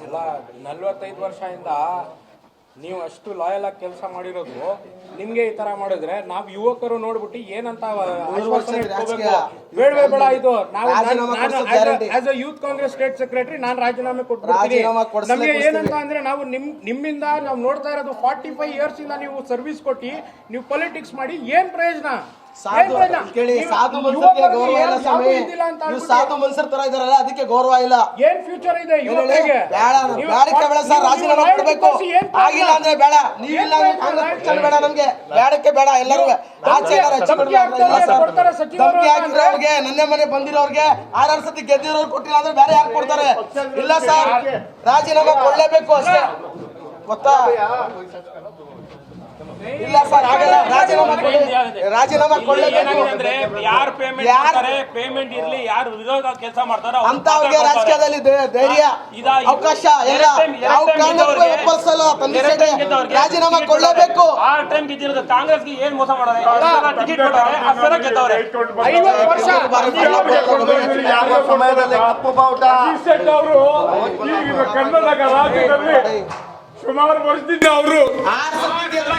ಅಲ್ಲ 45 ವರ್ಷದಿಂದ ನೀವು ಅಷ್ಟು ಲಾಯಲ್ ಆಗಿ ಕೆಲಸ ಮಾಡಿರೋದು ನಿಮ್ಗೆ ಈ ತರ ಮಾಡಿದ್ರೆ ನಾವು ಯುವಕರು ನೋಡ್ಬಿಟ್ಟು ಏನಂತ ಆಶ್ವಾಸನೆ ಇಟ್ಕೋಬೇಕು? ಬೇಡವೇ ಬೇಡ ಇದು ನಾವು as a youth Congress state secretary ನಾನು ರಾಜೀನಾಮೆ ಕೊಟ್ಬಿಡ್ತೀನಿ. ನಮಗೆ ಏನಂತ ಅಂದ್ರೆ ನಾವು ನಿಮ್ಮಿಂದ ನಾವು ನೋಡ್ತಾ ಇರೋದು 45 ಇಯರ್ಸ್ ಇಂದ ನೀವು ಸರ್ವಿಸ್ ಕೊಟ್ಟು ನೀವು ಪೊಲಿಟಿಕ್ಸ್ ಮಾಡಿ ಏನ್ ಪ್ರಯೋಜನ? ಸಾಧು ಮನ್ಸರ್ಗೆ ಗೌರವ ಇಲ್ಲ ಸ್ವಾಮಿ. ನೀವು ಸಾಧು ಮನ್ಸರ್ ತರ ಇದಾರಲ್ಲ, ಅದಕ್ಕೆ ಗೌರವ ಇಲ್ಲ. ಏನ್ ಫ್ಯೂಚರ್ ಇದೆ ಯುವಕರಿಗೆ? ಬೇಡಕ್ಕೆ ಬೇಡ ಸರ್, ರಾಜೀನಾಮೆ ಕೊಡ್ಬೇಕು. ಆಗಿಲ್ಲ ಅಂದ್ರೆ ಬೇಡ, ನೀವಿಲ್ಲ ಅಂದ್ರೆ ಕಾಂಗ್ರೆಸ್ ಪಕ್ಷ ಬೇಡ ನಮ್ಗೆ. ಬೇಡಕ್ಕೆ ಬೇಡ. ಎಲ್ಲರೂ ಆಚೆ ಧಮಕಿ ಹಾಕಿರೋರ್ಗೆ, ನನ್ನ ಮನೆ ಬಂದಿರೋರ್ಗೆ, 6 ಸತಿ ಗೆದ್ದಿರೋರು ಕೊಟ್ಟಿಲ್ಲ ಅಂದ್ರೆ ಬೇರೆ ಯಾರು ಕೊಡ್ತಾರೆ? ಇಲ್ಲ ಸರ್, ರಾಜೀನಾಮೆ ಕೊಡ್ಲೇಬೇಕು ಅಷ್ಟೇ. ಗೊತ್ತಾ? ಇಲ್ಲ ಸರ್, ಆಗಲ್ಲ. ರಾಜೀನಾಮೆ ಕೊಡ್ಲೇಬೇಕು. ಯಾರು ಪೇಮೆಂಟ್ ಇರ್ಲಿ, ಯಾರು ವಿರೋಧ ಕೆಲಸ ಮಾಡ್ತಾರೋ ಅಂತವ್ರಿಗೆ ರಾಜಕೀಯದಲ್ಲಿ ಧೈರ್ಯ, ಅವಕಾಶ ಎಲ್ಲ ಯಾವ ಕಾರಣಕ್ಕೂ ಒಪ್ಪಸಲ್ಲ. ರಾಜೀನಾಮೆ ಕೊಡ್ಲೇಬೇಕು. ಆ ಟೈಮ್ ಗೆದ್ದಿರೋದು ಕಾಂಗ್ರೆಸ್ಗೆ ಏನ್ ಮೋಸ ಮಾಡೋದು? ಟಿಕೆಟ್ ಕೊಟ್ಟವ್ರೆ, ಅಷ್ಟರ ಗೆದ್ದವ್ರೆ. 50 ವರ್ಷ ಸಮಯದಲ್ಲಿ ಕಪ್ಪು ಬಾವುಟ ಕನ್ನಡದ ರಾಜ್ಯದಲ್ಲಿ ಸುಮಾರು ವರ್ಷದಿಂದ ಅವರು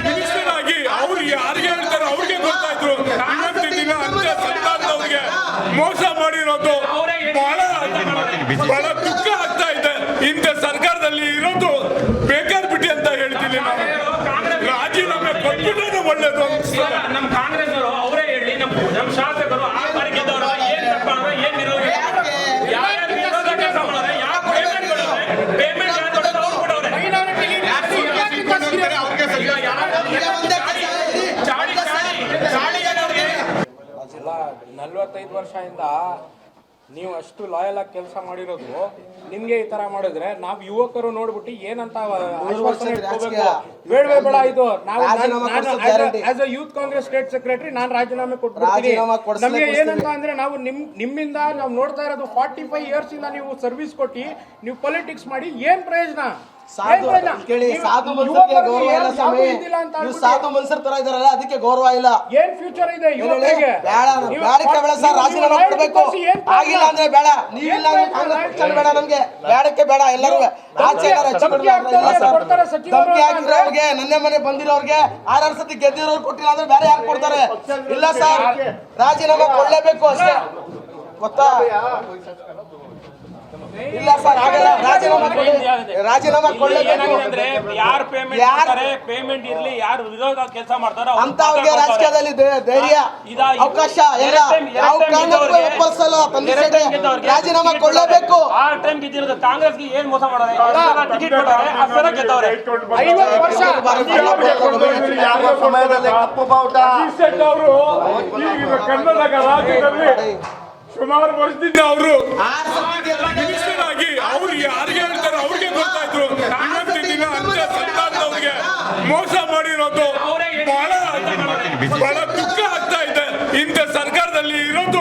ಮಿನಿಸ್ಟರ್ ಆಗಿ ಅವ್ರು ಯಾರಿಗೆ ಹೇಳ್ತಾರೆ ಅವ್ರಿಗೆ ಗೊತ್ತಾ ಇದ್ರು. ಇವತ್ತಿನ ದಿನ ಅಂತ ಸಂತಾನದವ್ರಿಗೆ ಮೋಸ ಮಾಡಿರೋದು ಬಹಳ ದುಃಖ ಆಗ್ತಾ ಇದೆ. ಇಂಥ ಸರ್ಕಾರದಲ್ಲಿ ಇರೋದು ಬೇಕಾದ್ ಬಿಟ್ಟಿ ಅಂತ ಹೇಳ್ತೀನಿ ನಾನು. ರಾಜೀನಾಮೆ ಕೊಟ್ಬಿಟ್ರೆ ಒಳ್ಳೇದು ಅನ್ಸ್ತದೆ. ನಮ್ಮ ಕಾಂಗ್ರೆಸ್ ಅವರು ಅವರೇ ಹೇಳಿ, ನಮ್ಮ ಶಾಸಕರು ಆ ಬಾರಿ ಗೆದ್ದವರು ಏನ್ ತಪ್ಪ ಏನ್ ವಿರೋಧ ಕೆಲಸ ಮಾಡೋರೆ, ಯಾವ ಪೇಮೆಂಟ್ ಯಾರು ಕೊಡೋದು ಅವ್ರು ಕೊಡೋರೆ. 45 ವರ್ಷದಿಂದ ನೀವು ಅಷ್ಟು ಲಾಯಲ್ ಆಗಿ ಕೆಲಸ ಮಾಡಿರೋದು ನಿಮ್ಗೆ ಈ ತರ ಮಾಡಿದ್ರೆ ನಾವು ಯುವಕರು ನೋಡ್ಬಿಟ್ಟು ಏನಂತ ಆಶ್ವಾಸನೆ ಇಟ್ಕೋಬೇಕು? ಬೇಡವೇ ಬೇಡ ಇದು ನಾವು as a youth Congress state secretary ನಾನು ರಾಜೀನಾಮೆ ಕೊಟ್ಬಿಡ್ತೀನಿ. ನಮಗೆ ಏನಂತ ಅಂದ್ರೆ ನಾವು ನಿಮ್ಮಿಂದ ನಾವು ನೋಡ್ತಾ ಇರೋದು 45 ಇಯರ್ಸ್ ಇಂದ ನೀವು ಸರ್ವಿಸ್ ಕೊಟ್ಟು ನೀವು ಪೊಲಿಟಿಕ್ಸ್ ಮಾಡಿ ಏನ್ ಪ್ರಯೋಜನ? ಸಾಧು ಮನ್ಸರ್ಗೆ ಗೌರವ ಇಲ್ಲ ಸ್ವಾಮಿ. ನೀವು ಸಾಧು ಮನ್ಸರ್ ತರ ಇದಾರಲ್ಲ, ಅದಕ್ಕೆ ಗೌರವ ಇಲ್ಲ. ಏನ್ ಫ್ಯೂಚರ್ ಇದೆ ಯುವಕರಿಗೆ? ಬೇಡಕ್ಕೆ ಬೇಡ ಸರ್, ರಾಜೀನಾಮೆ ಕೊಡ್ಬೇಕು. ಆಗಿಲ್ಲ ಅಂದ್ರೆ ಬೇಡ, ನೀವಿಲ್ಲ ಅಂದ್ರೆ ಕಾಂಗ್ರೆಸ್ ಪಕ್ಷ ಬೇಡ ನಮ್ಗೆ. ಬೇಡಕ್ಕೆ ಬೇಡ. ಎಲ್ಲರೂ ಆಚೆ ಧಮಕಿ ಹಾಕಿರೋರ್ಗೆ, ನನ್ನ ಮನೆ ಬಂದಿರೋರ್ಗೆ, 6 ಸತಿ ಗೆದ್ದಿರೋರು ಕೊಟ್ಟಿಲ್ಲ ಅಂದ್ರೆ ಬೇರೆ ಯಾರು ಕೊಡ್ತಾರೆ? ಇಲ್ಲ ಸರ್, ರಾಜೀನಾಮೆ ಕೊಡ್ಲೇಬೇಕು ಅಷ್ಟೇ. ಗೊತ್ತಾ? ಇಲ್ಲ ಸರ್, ಆಗಲ್ಲ. ರಾಜೀನಾಮೆ ಕೊಡ್ಲೇಬೇಕು. ಯಾರು ಪೇಮೆಂಟ್ ಇರ್ಲಿ, ಯಾರು ವಿರೋಧ ಕೆಲಸ ಮಾಡ್ತಾರೋ ಅಂತವ್ರಿಗೆ ರಾಜಕೀಯದಲ್ಲಿ ಧೈರ್ಯ, ಅವಕಾಶ ಎಲ್ಲ ಯಾವ ಕಾರಣಕ್ಕೂ ಒಪ್ಪಸಲ್ಲ. ರಾಜೀನಾಮೆ ಕೊಡ್ಲೇಬೇಕು. ಆ ಟೈಮ್ ಗೆದ್ದಿರೋದು ಕಾಂಗ್ರೆಸ್ಗೆ ಏನ್ ಮೋಸ ಮಾಡೋದು? ಟಿಕೆಟ್ ಕೊಟ್ಟವ್ರೆ, ಅಷ್ಟರ ಗೆದ್ದವ್ರೆ. 50 ವರ್ಷ ಸಮಯದಲ್ಲಿ ಕಪ್ಪು ಬಾವುಟ ಕನ್ನಡದ ರಾಜ್ಯದಲ್ಲಿ ಸುಮಾರು ವರ್ಷದಿಂದ ಅವರು ಮಿನಿಸ್ಟರ್ ಆಗಿ ಅವ್ರು ಯಾರಿಗೆ ಹೇಳ್ತಾರೆ ಅವ್ರಿಗೆ ಗೊತ್ತಾ ಇದ್ರು. ಇವತ್ತಿನ ದಿನ ಅಂತ ಸಂತಾನದವ್ರಿಗೆ ಮೋಸ ಮಾಡಿರೋದು ಬಹಳ ದುಃಖ ಆಗ್ತಾ ಇದೆ. ಇಂಥ ಸರ್ಕಾರದಲ್ಲಿ ಇರೋದು